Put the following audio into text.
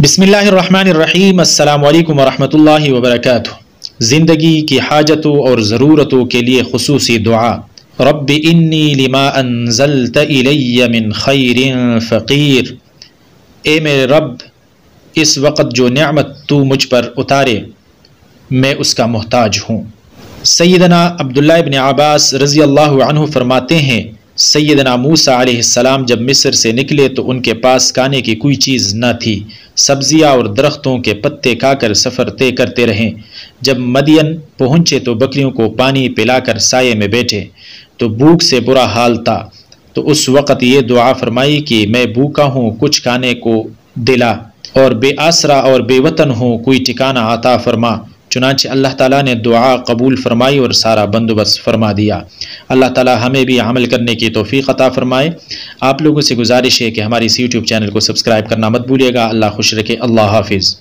बिस्मिल्लाहिर्रहमानिर्रहीम। अस्सलामु अलैकुम वरहमतुल्लाहि वबरकातुह। ज़िंदगी की हाजतों और ज़रूरतों के लिए खुसूसी दुआ। रब्बि इन्नी लिमा अंज़ल्त इलैया मिन खैरिन फ़क़ीर। ए मेरे रब, इस वक़्त जो नेमत तू मुझ पर उतारे मैं उसका मोहताज हूँ। सैयदना अब्दुल्लाह इब्न अब्बास रज़ी अल्लाहु अन्हु फरमाते हैं, सैयदना मूसा अलैहिस्सलाम जब मिस्र से निकले तो उनके पास खाने की कोई चीज़ न थी। सब्जियाँ और दरख्तों के पत्ते खाकर सफ़र तय करते रहें। जब मदियन पहुँचे तो बकरियों को पानी पिलाकर साये में बैठे तो भूख से बुरा हाल था। तो उस वक़्त ये दुआ फरमाई कि मैं भूखा हूँ, कुछ खाने को दिला, और बेआसरा और बेवतन हूँ, कोई ठिकाना अता फरमा। चुनांचे अल्लाह ताला ने दुआ कबूल फरमाई और सारा बंदोबस्त फरमा दिया। अल्लाह ताला हमें भी अमल करने की तौफीक अता फरमाए। आप लोगों से गुजारिश है कि हमारे इस यूट्यूब चैनल को सब्सक्राइब करना मत भूलिएगा। अल्लाह खुश रखे। अल्लाह हाफिज़।